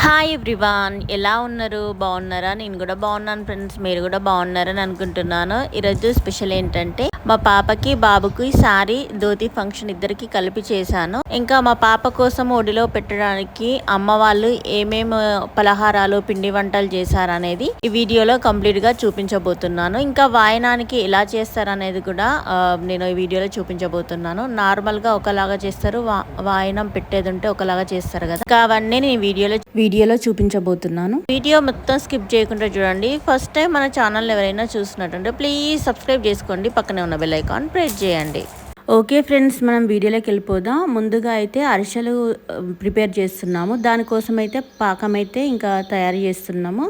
Hi everyone, ఎలా ఉన్నారు? బాగున్నారా? నేను కూడా బాగున్నాను ఫ్రెండ్స్. మీరు కూడా బాగున్నారని అనుకుంటున్నాను. ఈరోజు స్పెషల్ ఏంటంటే మా పాపకి బాబుకి సారీ ధోతి ఫంక్షన్ ఇద్దరికి కలిపి చేశాను. ఇంకా మా పాప కోసం ఒడిలో పెట్టడానికి అమ్మ వాళ్ళు ఏమేమి పలహారాలు పిండి వంటలు చేశారనేది ఈ వీడియోలో కంప్లీట్ గా చూపించబోతున్నాను. ఇంకా వాయనానికి ఎలా చేస్తారనేది కూడా నేను ఈ వీడియోలో చూపించబోతున్నాను. నార్మల్ గా ఒకలాగా చేస్తారు, వాయనం పెట్టేది ఉంటే ఒకలాగా చేస్తారు కదా. ఇంకా అవన్నీ నేను వీడియోలో చూపించబోతున్నాను. వీడియో మొత్తం స్కిప్ చేయకుండా చూడండి. ఫస్ట్ టైం మన ఛానల్ ఎవరైనా చూసినట్టుంటే ప్లీజ్ సబ్స్క్రైబ్ చేసుకోండి, పక్కనే ఉన్న బెల్ ఐకాన్ ప్రెస్ చేయండి. ఓకే ఫ్రెండ్స్, మనం వీడియోలోకి వెళ్ళిపోదాం. ముందుగా అయితే అరిసెలు ప్రిపేర్ చేస్తున్నాము. దానికోసం అయితే పాకం అయితే ఇంకా తయారు చేస్తున్నాము.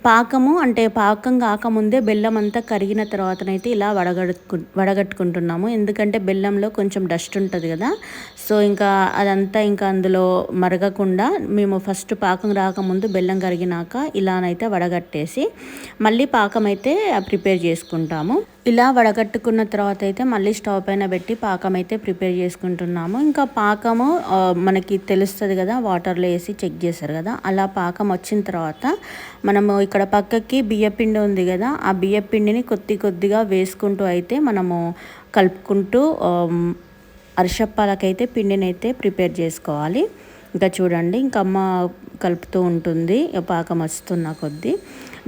పాకము అంటే పాకం కాకముందే బెల్లం అంతా కరిగిన తర్వాతనైతే ఇలా వడగట్టుకుంటున్నాము. ఎందుకంటే బెల్లంలో కొంచెం డస్ట్ ఉంటుంది కదా, సో ఇంకా అదంతా ఇంకా అందులో మరగకుండా మేము ఫస్ట్ పాకం రాకముందు బెల్లం కరిగినాక ఇలానైతే వడగట్టేసి మళ్ళీ పాకం అయితే ప్రిపేర్ చేసుకుంటాము. ఇలా వడగట్టుకున్న తర్వాత అయితే మళ్ళీ స్టవ్ పైన పెట్టి పాకం అయితే ప్రిపేర్ చేసుకుంటున్నాము. ఇంకా పాకము మనకి తెలుస్తుంది కదా, వాటర్లో వేసి చెక్ చేస్తారు కదా, అలా పాకం వచ్చిన తర్వాత మనము ఇక్కడ పక్కకి బియ్యపిండి ఉంది కదా, ఆ బియ్యపిండిని కొద్దిగా వేసుకుంటూ అయితే మనము కలుపుకుంటూ అరిసెప్పాలకైతే పిండిని అయితే ప్రిపేర్ చేసుకోవాలి. ఇంకా చూడండి, ఇంకా అమ్మ కలుపుతూ ఉంటుంది పాకం వస్తున్న కొద్దీ.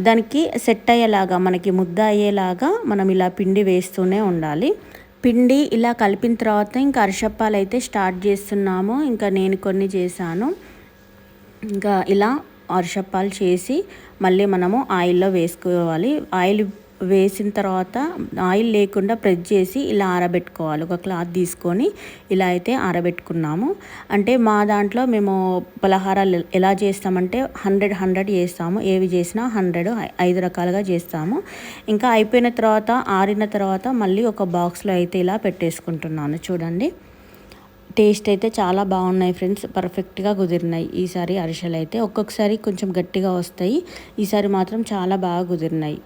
దానికి సెట్ అయ్యేలాగా మనకి ముద్ద అయ్యేలాగా మనం ఇలా పిండి వేస్తూనే ఉండాలి. పిండి ఇలా కలిపిన తర్వాత ఇంకా అరిసెప్పాలు అయితే స్టార్ట్ చేస్తున్నాము. ఇంకా నేను కొన్ని చేశాను. ఇంకా ఇలా అరిసెప్పాలు చేసి మళ్ళీ మనము ఆయిల్లో వేసుకోవాలి. ఆయిల్ వేసిన తర్వాత ఆయిల్ లేకుండా ప్రెస్ చేసి ఇలా ఆరబెట్టుకోవాలి. ఒక క్లాత్ తీసుకొని ఇలా అయితే ఆరబెట్టుకున్నాము. అంటే మా దాంట్లో మేము పలహారాలు ఎలా చేస్తామంటే 100 చేస్తాము. ఏవి చేసినా 100 5 రకాలుగా చేస్తాము. ఇంకా అయిపోయిన తర్వాత ఆరిన తర్వాత మళ్ళీ ఒక బాక్స్లో అయితే ఇలా పెట్టేసుకుంటున్నాను. చూడండి, టేస్ట్ అయితే చాలా బాగున్నాయి ఫ్రెండ్స్, పర్ఫెక్ట్గా కుదిరినాయి ఈసారి అరిసెలు అయితే. ఒక్కొక్కసారి కొంచెం గట్టిగా వస్తాయి, ఈసారి మాత్రం చాలా బాగా కుదిరినాయి.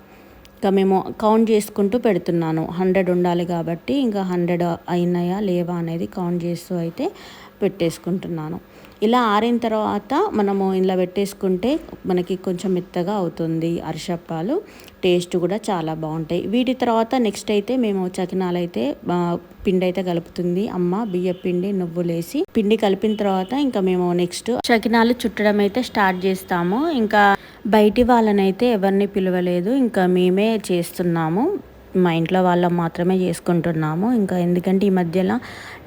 ఇంకా మేము కౌంట్ చేసుకుంటూ పెడుతున్నాను. 100 ఉండాలి కాబట్టి ఇంకా 100 అయినాయా లేవా అనేది కౌంట్ చేస్తూ అయితే పెట్టేసుకుంటున్నాను. ఇలా ఆరిన తర్వాత మనము ఇలా పెట్టేసుకుంటే మనకి కొంచెం మెత్తగా అవుతుంది అరిసెప్పాలు. టేస్ట్ కూడా చాలా బాగుంటాయి. వీటి తర్వాత నెక్స్ట్ అయితే మేము చకినాలు అయితే పిండి అయితే కలుపుతుంది అమ్మ. బియ్య పిండి నువ్వులేసి పిండి కలిపిన తర్వాత ఇంకా మేము నెక్స్ట్ చకినాలు చుట్టడం అయితే స్టార్ట్ చేస్తాము. ఇంకా బయటి వాళ్ళనైతే ఎవరిని పిలవలేదు, ఇంకా మేమే చేస్తున్నాము. మా ఇంట్లో వాళ్ళం మాత్రమే చేసుకుంటున్నాము. ఇంకా ఎందుకంటే ఈ మధ్యలో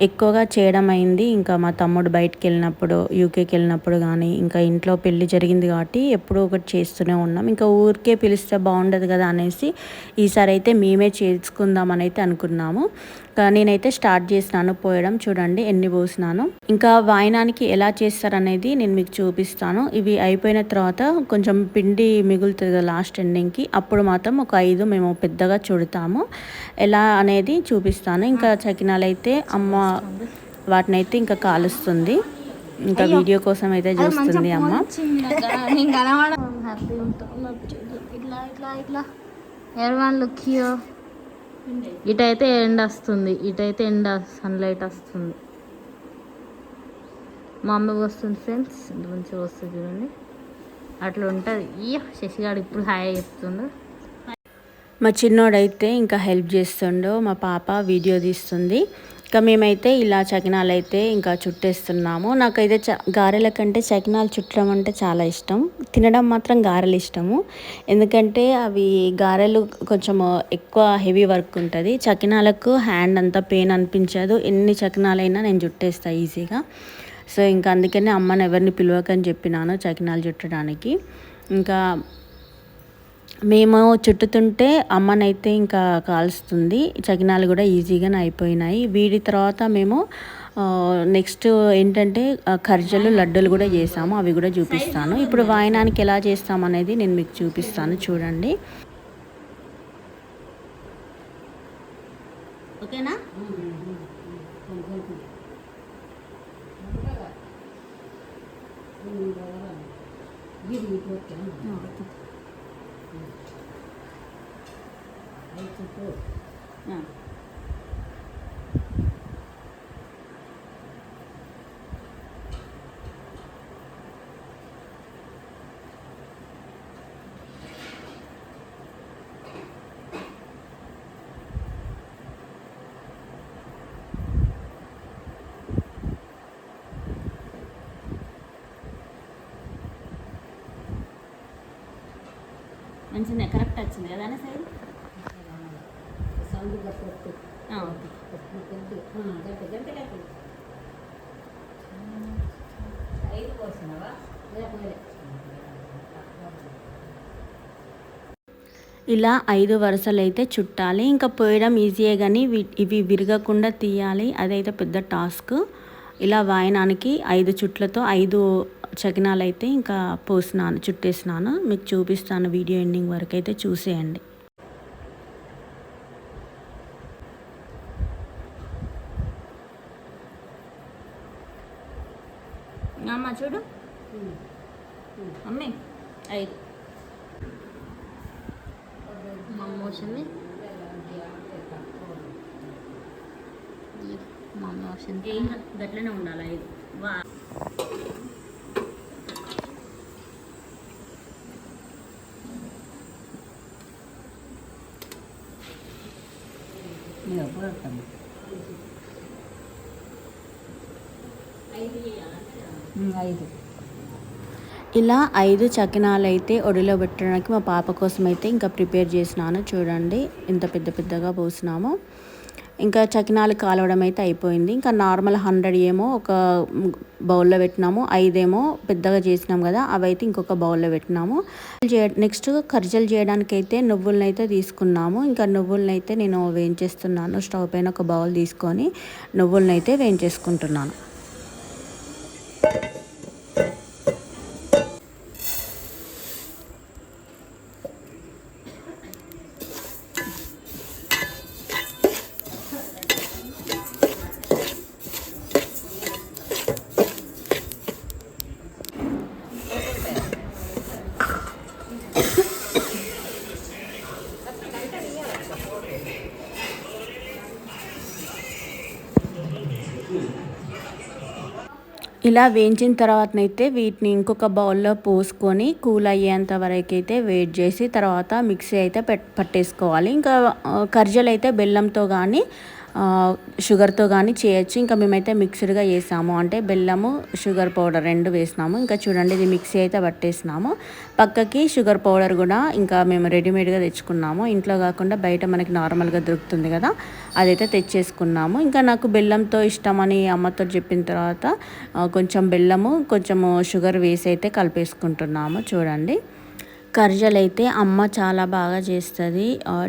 ఎక్కువగా చేయడం అయింది. ఇంకా మా తమ్ముడు బయటికి వెళ్ళినప్పుడు, యూకేకి వెళ్ళినప్పుడు కానీ ఇంకా ఇంట్లో పెళ్ళి జరిగింది కాబట్టి ఎప్పుడూ ఒకటి చేస్తూనే ఉన్నాం. ఇంకా ఊరికే పిలిస్తే బాగుండదు కదా అనేసి ఈసారి అయితే మేమే చేసుకుందామని అయితే అనుకున్నాము. నేనైతే స్టార్ట్ చేసినాను పోయడం. చూడండి ఎన్ని పోసినాను. ఇంకా వాయనానికి ఎలా చేస్తారనేది నేను మీకు చూపిస్తాను. ఇవి అయిపోయిన తర్వాత కొంచెం పిండి మిగులుతుంది కదా లాస్ట్ ఎండింగ్కి, అప్పుడు మాత్రం ఒక 5 మేము పెద్దగా చుడతాము. ఎలా అనేది చూపిస్తాను. ఇంకా చకినాలు అయితే అమ్మ వాటినైతే ఇంకా కాలుస్తుంది. ఇంకా వీడియో కోసం అయితే చూస్తుంది అమ్మ. ఇటైతే ఎండ వస్తుంది, ఇటైతే ఎండ సన్లైట్ వస్తుంది. మా అమ్మ వస్తుంది ఫ్రెండ్స్, ఇంత మంచిగా వస్తుంది చూడండి, అట్లా ఉంటుంది. శశిగాడు ఇప్పుడు హాయ్ చెప్తుండు. మా చిన్నోడైతే ఇంకా హెల్ప్ చేస్తుండో, మా పాప వీడియో తీస్తుంది. ఇంకా మేమైతే ఇలా చకినాలు అయితే ఇంకా చుట్టేస్తున్నాము. నాకైతే గారెల కంటే చకినాలు చుట్టడం అంటే చాలా ఇష్టం. తినడం మాత్రం గారెలు ఇష్టము, ఎందుకంటే అవి గారెలు కొంచెం ఎక్కువ హెవీ వర్క్ ఉంటుంది. చకినాలకు హ్యాండ్ అంతా పెయిన్ అనిపించదు. ఎన్ని చకినాలైనా నేను చుట్టేస్తాను ఈజీగా. సో ఇంకా అందుకనే అమ్మని ఎవరిని పిలవకని చెప్పినాను చకినాలు చుట్టడానికి. ఇంకా మేము చుట్టుతుంటే అమ్మనైతే ఇంకా కాల్స్తుంది. చకినాలు కూడా ఈజీగానే అయిపోయినాయి. వీటి తర్వాత మేము నెక్స్ట్ ఏంటంటే ఖర్జలు లడ్డూలు కూడా చేసాము, అవి కూడా చూపిస్తాను. ఇప్పుడు వాయనానికి ఎలా చేస్తాం అనేది నేను మీకు చూపిస్తాను. చూడండి, ఓకేనా? మంచిగా కరెక్ట్ వచ్చింది కదా అన్న సైడ్. ఇలా 5 వరుసలు అయితే చుట్టాలి. ఇంకా పోయడం ఈజీయే కానీ ఇవి విరగకుండా తీయాలి, అదైతే పెద్ద టాస్క్. ఇలా వాయనానికి 5 చుట్లతో 5 చకినాలు అయితే ఇంకా పోసినాను, చుట్టేసినాను. మీకు చూపిస్తాను, వీడియో ఎండింగ్ వరకు అయితే చూసేయండి. అమ్మ చూడు మమ్మీ 5 మమ్మ వచ్చింది. మమ్మ వచ్చింది గట్లనే ఉండాలి 5. వా ఇలా 5 చకినాలు అయితే ఒడిలో పెట్టడానికి మా పాప కోసం అయితే ఇంకా ప్రిపేర్ చేసినాను. చూడండి ఎంత పెద్ద పెద్దగా పోసినాము. ఇంకా చకినాలు కాలవడం అయితే అయిపోయింది. ఇంకా నార్మల్ 100 ఏమో ఒక బౌల్లో పెట్టినాము, 5 ఏమో పెద్దగా చేసినాం కదా, అవైతే ఇంకొక బౌల్లో పెట్టినాము. నెక్స్ట్ కర్జలు చేయడానికి అయితే నువ్వులను అయితే తీసుకున్నాము. ఇంకా నువ్వులను అయితే నేను వేయించేస్తున్నాను. స్టవ్ పైన ఒక బౌల్ తీసుకొని నువ్వులను అయితే వేయించేసుకుంటున్నాను. ఇలా వేయించిన తర్వాతనైతే వీటిని ఇంకొక బౌల్లో పోసుకొని కూల్ అయ్యేంత వరకు అయితే వెయిట్ చేసి తర్వాత మిక్సీ అయితే పట్టేసుకోవాలి. ఇంకా కర్జలు అయితే బెల్లంతో కానీ షుగర్తో కానీ చేయొచ్చు. ఇంకా మేమైతే మిక్స్డ్గా వేసాము, అంటే బెల్లము షుగర్ పౌడర్ 2 వేసినాము. ఇంకా చూడండి ఇది మిక్సీ అయితే పట్టేసినాము. పక్కకి షుగర్ పౌడర్ కూడా ఇంకా మేము రెడీమేడ్గా తెచ్చుకున్నాము, ఇంట్లో కాకుండా బయట మనకి నార్మల్గా దొరుకుతుంది కదా, అదైతే తెచ్చేసుకున్నాము. ఇంకా నాకు బెల్లంతో ఇష్టమని అమ్మతో చెప్పిన తర్వాత కొంచెం బెల్లము కొంచెము షుగర్ వేసి అయితే కలిపేసుకుంటున్నాము. చూడండి కర్జలు అయితే అమ్మ చాలా బాగా చేస్తుంది,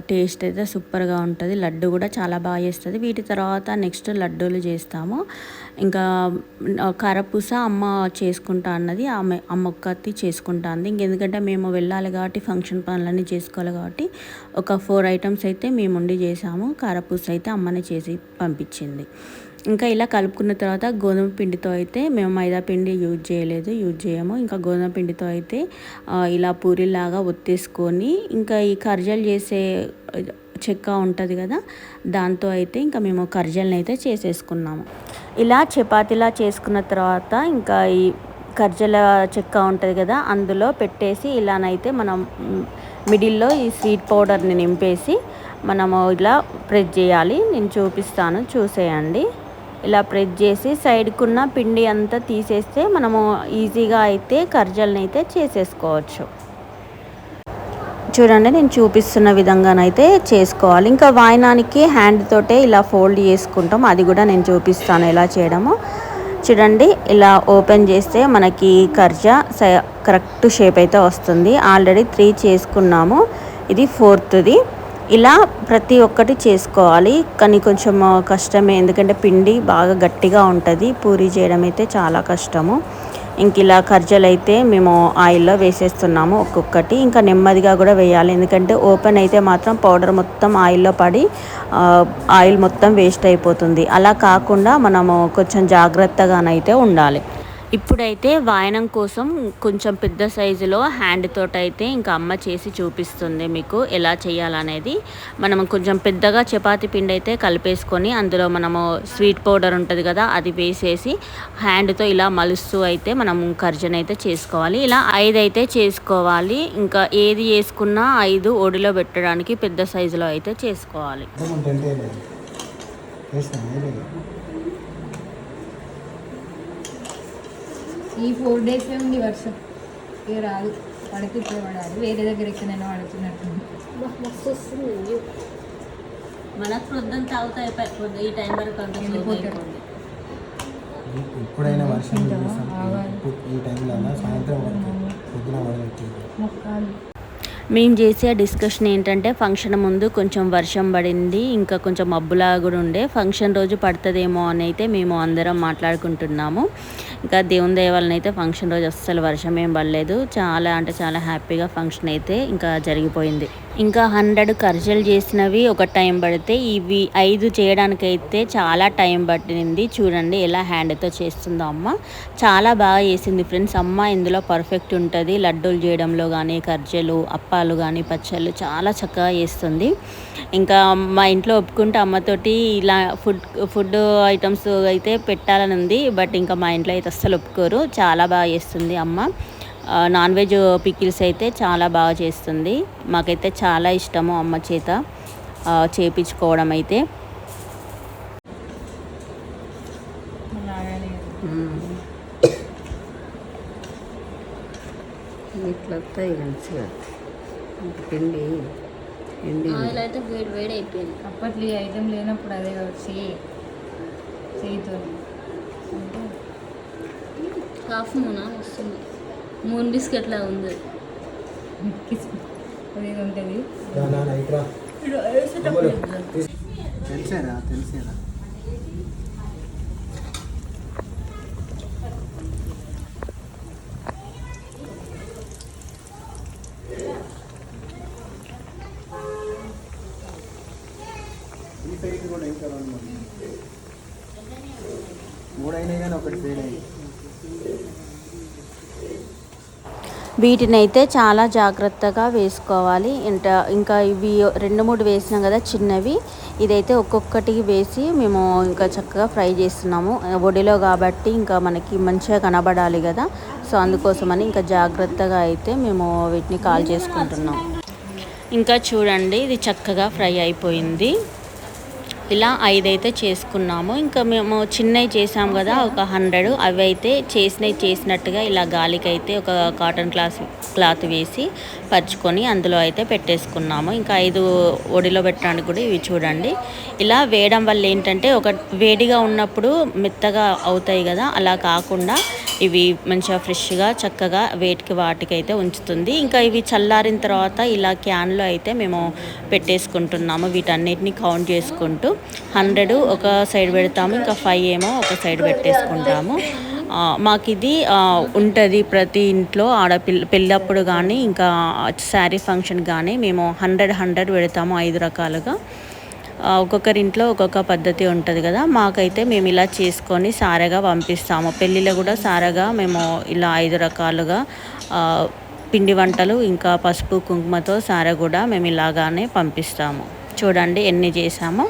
టేస్ట్ అయితే సూపర్గా ఉంటుంది. లడ్డు కూడా చాలా బాగా చేస్తుంది. వీటి తర్వాత నెక్స్ట్ లడ్డూలు చేస్తాము. ఇంకా కారపూస అమ్మ చేసుకుంటా అన్నది, అమ్మ ఒక్కటి చేసుకుంటా అంది. ఇంకెందుకంటే మేము వెళ్ళాలి కాబట్టి ఫంక్షన్ పనులన్నీ చేసుకోవాలి కాబట్టి ఒక 4 ఐటమ్స్ అయితే మేము ఉండి చేసాము. కారపూస అయితే అమ్మనే చేసి పంపించింది. ఇంకా ఇలా కలుపుకున్న తర్వాత గోధుమ పిండితో అయితే మేము మైదా పిండి యూజ్ చేయము. ఇంకా గోధుమ పిండితో అయితే ఇలా పూరీలాగా ఒత్తేసుకొని ఇంకా ఈ కర్జలు చేసే చెక్క ఉంటుంది కదా, దాంతో అయితే ఇంకా మేము కర్జల్ని అయితే చేసేసుకున్నాము. ఇలా చపాతీలా చేసుకున్న తర్వాత ఇంకా ఈ కర్జల చెక్క ఉంటుంది కదా, అందులో పెట్టేసి ఇలానైతే మనం మిడిల్లో ఈ స్వీట్ పౌడర్ని నింపేసి మనము ఇలా ప్రెస్ చేయాలి. నేను చూపిస్తాను, చూసేయండి. ఇలా ప్రెస్ చేసి సైడ్కున్న పిండి అంతా తీసేస్తే మనము ఈజీగా అయితే కర్జల్ని అయితే చేసేసుకోవచ్చు. చూడండి నేను చూపిస్తున్న విధంగానైతే చేసుకోవాలి. ఇంకా వాయనానికి హ్యాండ్ తోటే ఇలా ఫోల్డ్ చేసుకుంటాం, అది కూడా నేను చూపిస్తాను ఎలా చేయడమో. చూడండి ఇలా ఓపెన్ చేస్తే మనకి కర్జా కరెక్ట్ షేప్ అయితే వస్తుంది. ఆల్రెడీ 3 చేసుకున్నాము, ఇది 4థది. ఇలా ప్రతి ఒక్కటి చేసుకోవాలి, కానీ కొంచెం కష్టమే, ఎందుకంటే పిండి బాగా గట్టిగా ఉంటుంది, పూరీ చేయడం అయితే చాలా కష్టము. ఇంక ఇలా కర్జలు అయితే మేము ఆయిల్లో వేసేస్తున్నాము ఒక్కొక్కటి. ఇంకా నెమ్మదిగా కూడా వేయాలి, ఎందుకంటే ఓపెన్ అయితే మాత్రం పౌడర్ మొత్తం ఆయిల్లో పడి ఆయిల్ మొత్తం వేస్ట్ అయిపోతుంది. అలా కాకుండా మనము కొంచెం జాగ్రత్తగానైతే ఉండాలి. ఇప్పుడైతే వాయనం కోసం కొంచెం పెద్ద సైజులో హ్యాండ్ తోటి అయితే ఇంకా అమ్మ చేసి చూపిస్తుంది మీకు ఎలా చేయాలనేది. మనం కొంచెం పెద్దగా చపాతీ పిండి అయితే కలిపేసుకొని అందులో మనము స్వీట్ పౌడర్ ఉంటుంది కదా, అది వేసేసి హ్యాండ్తో ఇలా మలుస్తూ అయితే మనం కర్జన అయితే చేసుకోవాలి. ఇలా 5 అయితే చేసుకోవాలి. ఇంకా ఏది వేసుకున్నా 5 ఒడిలో పెట్టడానికి పెద్ద సైజులో అయితే చేసుకోవాలి. ఈ 4 days ఉంది వర్షం. ఇక రాదు, పడితే ఇప్పుడే పడాలి. వేరే దగ్గర ఎక్కడైనా పడుతున్నట్టు మస్తు వస్తుంది. మనకు ప్రొద్దున తాగుతా అయిపోతుంది. ఈ టైం వరకు అంత అయిపోతుంది. ఎప్పుడైనా వర్షం ఈ టైంలో సాయంత్రం పొద్దున పడవచ్చు. మొక్కాలు మేము చేసే డిస్కషన్ ఏంటంటే ఫంక్షన్ ముందు కొంచెం వర్షం పడింది, ఇంకా కొంచెం మబ్బులాగా కూడా ఉండే, ఫంక్షన్ రోజు పడుతుందేమో అని అయితే మేము అందరం మాట్లాడుకుంటున్నాము. ఇంకా దేవుని దయ వలన అయితే ఫంక్షన్ రోజు అస్సలు వర్షం ఏం పడలేదు. చాలా అంటే చాలా హ్యాపీగా ఫంక్షన్ అయితే ఇంకా జరిగిపోయింది. ఇంకా 100 కర్జలు చేసినవి ఒక టైం పడితే ఇవి 5 చేయడానికైతే చాలా టైం పట్టింది. చూడండి ఎలా హ్యాండ్తో చేస్తుందో అమ్మ. చాలా బాగా చేసింది ఫ్రెండ్స్. అమ్మ ఇందులో పర్ఫెక్ట్ ఉంటుంది. లడ్డూలు చేయడంలో కానీ, కర్జలు, అప్పాలు కానీ, పచ్చళ్ళు చాలా చక్కగా చేస్తుంది. ఇంకా మా ఇంట్లో ఒప్పుకుంటే అమ్మతోటి ఇలా ఫుడ్ ఐటమ్స్ అయితే పెట్టాలని ఉంది. బట్ ఇంకా మా ఇంట్లో అయితే అస్సలు ఒప్పుకోరు. చాలా బాగా చేస్తుంది అమ్మ. నాన్ వెజ్ పికిల్స్ అయితే చాలా బాగా చేస్తుంది. మాకైతే చాలా ఇష్టము అమ్మ చేత చేపించుకోవడం అయితే. ఇట్లా వస్తాయి మంచిగా పిండి ఆయిల్ అయితే వేడి వేడి అయిపోయింది. అప్పట్లో ఈ ఐటెం లేనప్పుడు అదే చేయితో హాఫ్ మూనా వస్తుంది. మూన్ బిస్కెట్ లా ఉంది. అది ఉంటుంది. తెలిసేనా ఈ సైడ్ కూడా ఇంకా 3 అయినాయి కానీ ఒకటి ఫెయిల్ అయింది. వీటిని అయితే చాలా జాగ్రత్తగా వేసుకోవాలి. ఇంకా ఇవి 2-3 వేసినాం కదా చిన్నవి, ఇదైతే ఒక్కొక్కటి వేసి మేము ఇంకా చక్కగా ఫ్రై చేస్తున్నాము. ఒడిలో కాబట్టి ఇంకా మనకి మంచిగా కనబడాలి కదా, సో అందుకోసమని ఇంకా జాగ్రత్తగా అయితే మేము వీటిని కాల్ చేసుకుంటున్నాం. ఇంకా చూడండి ఇది చక్కగా ఫ్రై అయిపోయింది. ఇలా 5 అయితే చేసుకున్నాము. ఇంకా మేము చిన్నవి చేసాం కదా ఒక 100, అవి అయితే చేసినట్టుగా ఇలా గాలికి అయితే ఒక కాటన్ క్లాత్ వేసి పరుచుకొని అందులో అయితే పెట్టేసుకున్నాము. ఇంకా 5 ఒడిలో పెట్టడానికి కూడా ఇవి చూడండి. ఇలా వేయడం వల్ల ఏంటంటే ఒక వేడిగా ఉన్నప్పుడు మెత్తగా అవుతాయి కదా, అలా కాకుండా ఇవి మంచిగా ఫ్రెష్గా చక్కగా వాటికైతే ఉంచుతుంది. ఇంకా ఇవి చల్లారిన తర్వాత ఇలా క్యాన్లో అయితే మేము పెట్టేసుకుంటున్నాము. వీటన్నిటిని కౌంట్ చేసుకుంటూ 100 ఒక సైడ్ పెడతాము, ఇంకా 5 ఏమో ఒక సైడ్ పెట్టేసుకుంటాము. మాకు ఇది ఉంటుంది ప్రతి ఇంట్లో పెళ్ళప్పుడు కానీ ఇంకా శారీ ఫంక్షన్ కానీ మేము 100 పెడతాము 5 రకాలుగా. ఒక్కొక్కరింట్లో ఒక్కొక్క పద్ధతి ఉంటుంది కదా, మాకైతే మేము ఇలా చేసుకొని సారెగా పంపిస్తాము. పెళ్ళిలో కూడా సారెగా మేము ఇలా 5 రకాలుగా పిండి వంటలు ఇంకా పసుపు కుంకుమతో సారె కూడా మేము ఇలాగానే పంపిస్తాము. చూడండి ఎన్ని చేసామో.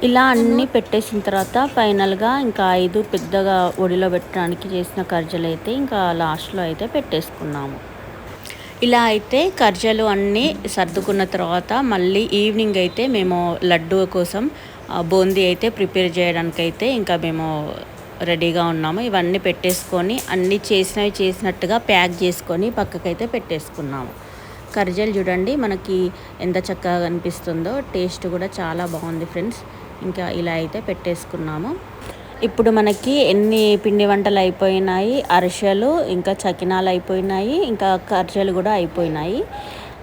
ఇలా అన్నీ పెట్టేసిన తర్వాత ఫైనల్గా ఇంకా 5 పెద్దగా ఒడిలో పెట్టడానికి చేసిన కర్జలు అయితే ఇంకా లాస్ట్లో అయితే పెట్టేసుకున్నాము. ఇలా అయితే కర్జలు అన్నీ సర్దుకున్న తర్వాత మళ్ళీ ఈవినింగ్ అయితే మేము లడ్డూ కోసం బూందీ అయితే ప్రిపేర్ చేయడానికి అయితే ఇంకా మేము రెడీగా ఉన్నాము. ఇవన్నీ పెట్టేసుకొని అన్నీ చేసినట్టుగా ప్యాక్ చేసుకొని పక్కకైతే పెట్టేసుకున్నాము. కర్జలు చూడండి మనకి ఎంత చక్కగా కనిపిస్తుందో, టేస్ట్ కూడా చాలా బాగుంది ఫ్రెండ్స్. ఇంకా ఇలా అయితే పెట్టేసుకున్నాము. ఇప్పుడు మనకి ఎన్ని పిండి వంటలు అయిపోయినాయి, అరిసెలు ఇంకా చకినాలు అయిపోయినాయి, ఇంకా కర్జలు కూడా అయిపోయినాయి.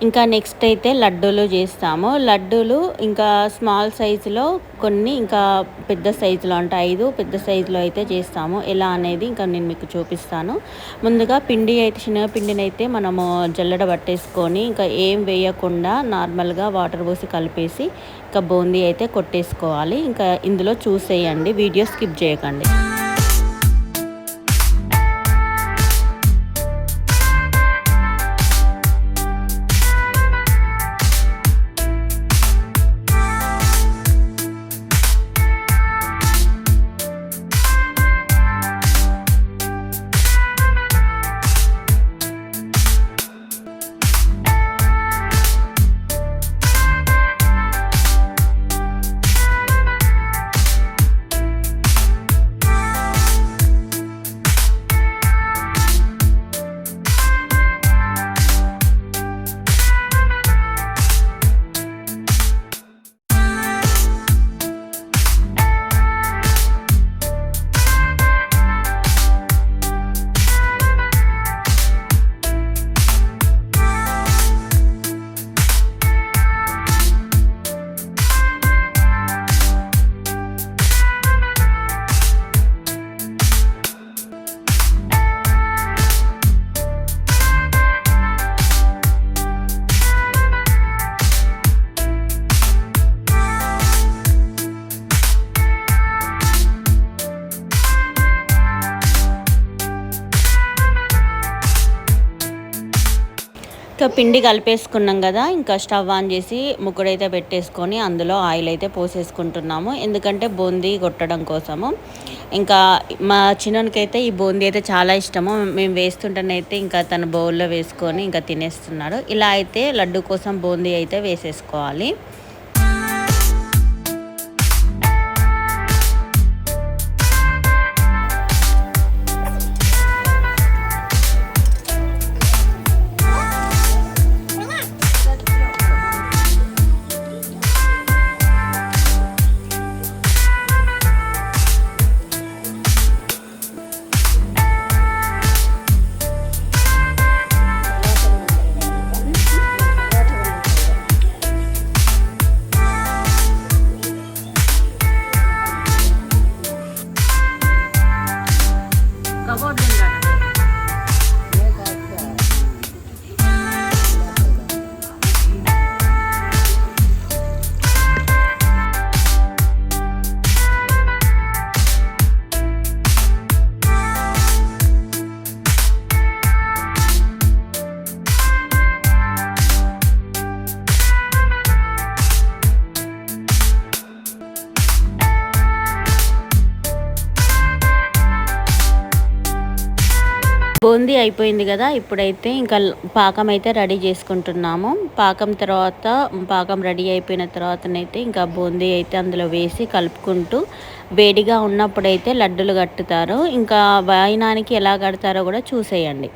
ఇంకా నెక్స్ట్ అయితే లడ్డూలు చేస్తాము. లడ్డూలు ఇంకా స్మాల్ సైజులో కొన్ని, ఇంకా పెద్ద సైజులో అంటే 5 పెద్ద సైజులో అయితే చేస్తాము. ఎలా అనేది ఇంకా నేను మీకు చూపిస్తాను. ముందుగా శనగపిండిని అయితే మనము జల్లెడ పట్టేసుకొని ఇంకా ఏం వేయకుండా నార్మల్గా వాటర్ పోసి కలిపేసి ఇంకా బూందీ అయితే కొట్టేసుకోవాలి. ఇంకా ఇందులో చూసేయండి, వీడియో స్కిప్ చేయకండి. ఇంకా పిండి కలిపేసుకున్నాం కదా, ఇంకా స్టవ్ ఆన్ చేసి ముగ్గుడైతే పెట్టేసుకొని అందులో ఆయిల్ అయితే పోసేసుకుంటున్నాము. ఎందుకంటే బూందీ కొట్టడం కోసము. ఇంకా మా చిన్నకైతే ఈ బూందీ అయితే చాలా ఇష్టము. మేము వేస్తుంటేనైతే ఇంకా తన బౌల్లో వేసుకొని ఇంకా తినేస్తున్నాడు. ఇలా అయితే లడ్డు కోసం బూందీ అయితే వేసేసుకోవాలి. బూందీ అయిపోయింది కదా, ఇప్పుడైతే ఇంకా పాకం అయితే రెడీ చేసుకుంటున్నాము. పాకం రెడీ అయిపోయిన తర్వాతనైతే ఇంకా బూందీ అయితే అందులో వేసి కలుపుకుంటూ వేడిగా ఉన్నప్పుడైతే లడ్డులు కట్టుతారు. ఇంకా వాయినానికి ఎలా కడతారో కూడా చూసేయండి.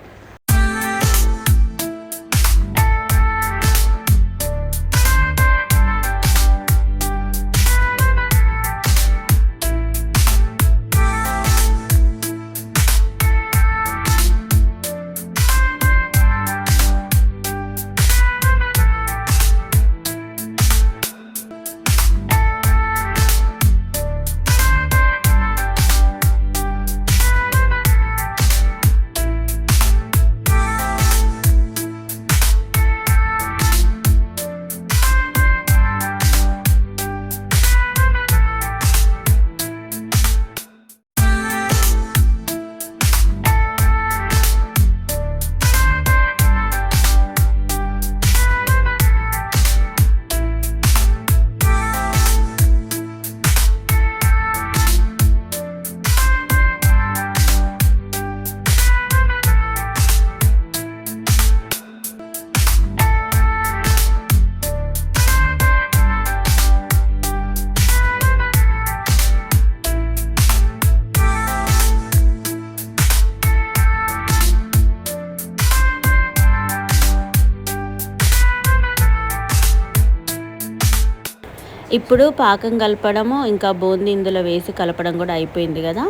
ఇప్పుడు పాకం కలపడము ఇంకా బూందీ ఇందులో వేసి కలపడం కూడా అయిపోయింది కదా.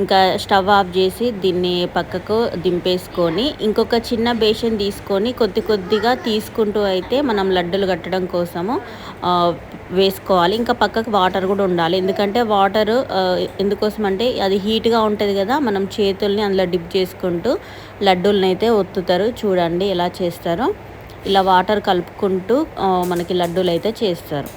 ఇంకా స్టవ్ ఆఫ్ చేసి దీన్ని పక్కకు దింపేసుకొని ఇంకొక చిన్న బేషన్ తీసుకొని కొద్దిగా తీసుకుంటూ అయితే మనం లడ్డులు కట్టడం కోసము వేసుకోవాలి. ఇంకా పక్కకు వాటర్ కూడా ఉండాలి. ఎందుకంటే వాటర్ ఎందుకోసం అంటే అది హీట్గా ఉంటుంది కదా, మనం చేతుల్ని అందులో డిప్ చేసుకుంటూ లడ్డూలని అయితే ఒత్తుతారు. చూడండి ఎలా చేస్తారో. ఇలా వాటర్ కలుపుకుంటూ మనకి లడ్డూలు అయితే చేస్తారు.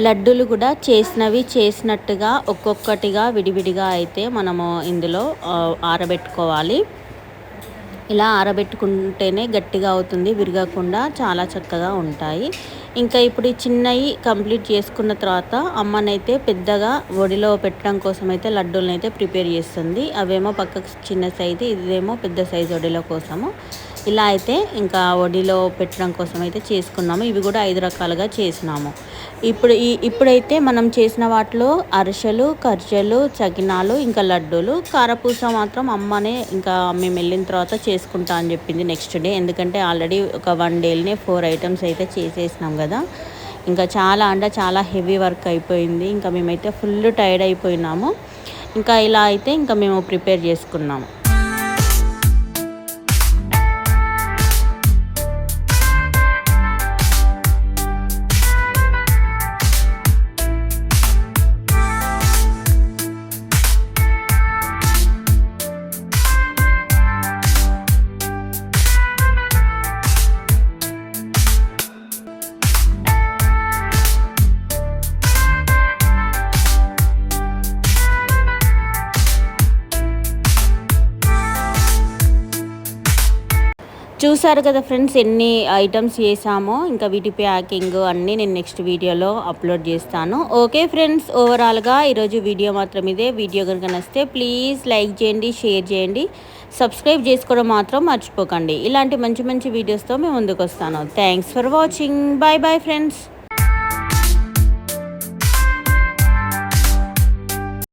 లడ్డూలు కూడా చేసినట్టుగా ఒక్కొక్కటిగా విడివిడిగా అయితే మనము ఇందులో ఆరబెట్టుకోవాలి. ఇలా ఆరబెట్టుకుంటేనే గట్టిగా అవుతుంది, విరగకుండా చాలా చక్కగా ఉంటాయి. ఇంకా ఇప్పుడు ఈ చిన్నవి కంప్లీట్ చేసుకున్న తర్వాత అమ్మనైతే పెద్దగా ఒడిలో పెట్టడం కోసం అయితే లడ్డూలను అయితే ప్రిపేర్ చేస్తుంది. అవేమో పక్కకు చిన్న సైజు, ఇదేమో పెద్ద సైజు ఒడిలో కోసము. ఇలా అయితే ఇంకా ఒడిలో పెట్టడం కోసం అయితే చేసుకున్నాము. ఇవి కూడా 5 రకాలుగా చేసినాము. ఇప్పుడైతే మనం చేసిన వాటిలో అరిసెలు, కర్జలు, చకినాలు, ఇంకా లడ్డూలు. కారపూస మాత్రం అమ్మనే ఇంకా మేము వెళ్ళిన తర్వాత చేసుకుంటా అని చెప్పింది నెక్స్ట్ డే. ఎందుకంటే ఆల్రెడీ ఒక 1 డేలోనే 4 ఐటమ్స్ అయితే చేసేసినాం కదా. ఇంకా చాలా హెవీ వర్క్ అయిపోయింది. ఇంకా మేమైతే ఫుల్ టైర్డ్ అయిపోయినాము. ఇంకా ఇలా అయితే ఇంకా మేము ప్రిపేర్ చేసుకున్నాము. చూసారు కదా ఫ్రెండ్స్, ఎన్ని ఐటమ్స్ చేసామో. ఇంకా వీటి ప్యాకింగ్ అన్నీ నేను నెక్స్ట్ వీడియోలో అప్లోడ్ చేస్తాను. ఓకే ఫ్రెండ్స్, ఓవరాల్గా ఈరోజు వీడియో మాత్రం ఇదే. వీడియో కనుక నచ్చితే ప్లీజ్ లైక్ చేయండి, షేర్ చేయండి, సబ్స్క్రైబ్ చేసుకోవడం మాత్రం మర్చిపోకండి. ఇలాంటి మంచి వీడియోస్తో మేము ముందుకు వస్తాను. Thanks for watching. Bye friends.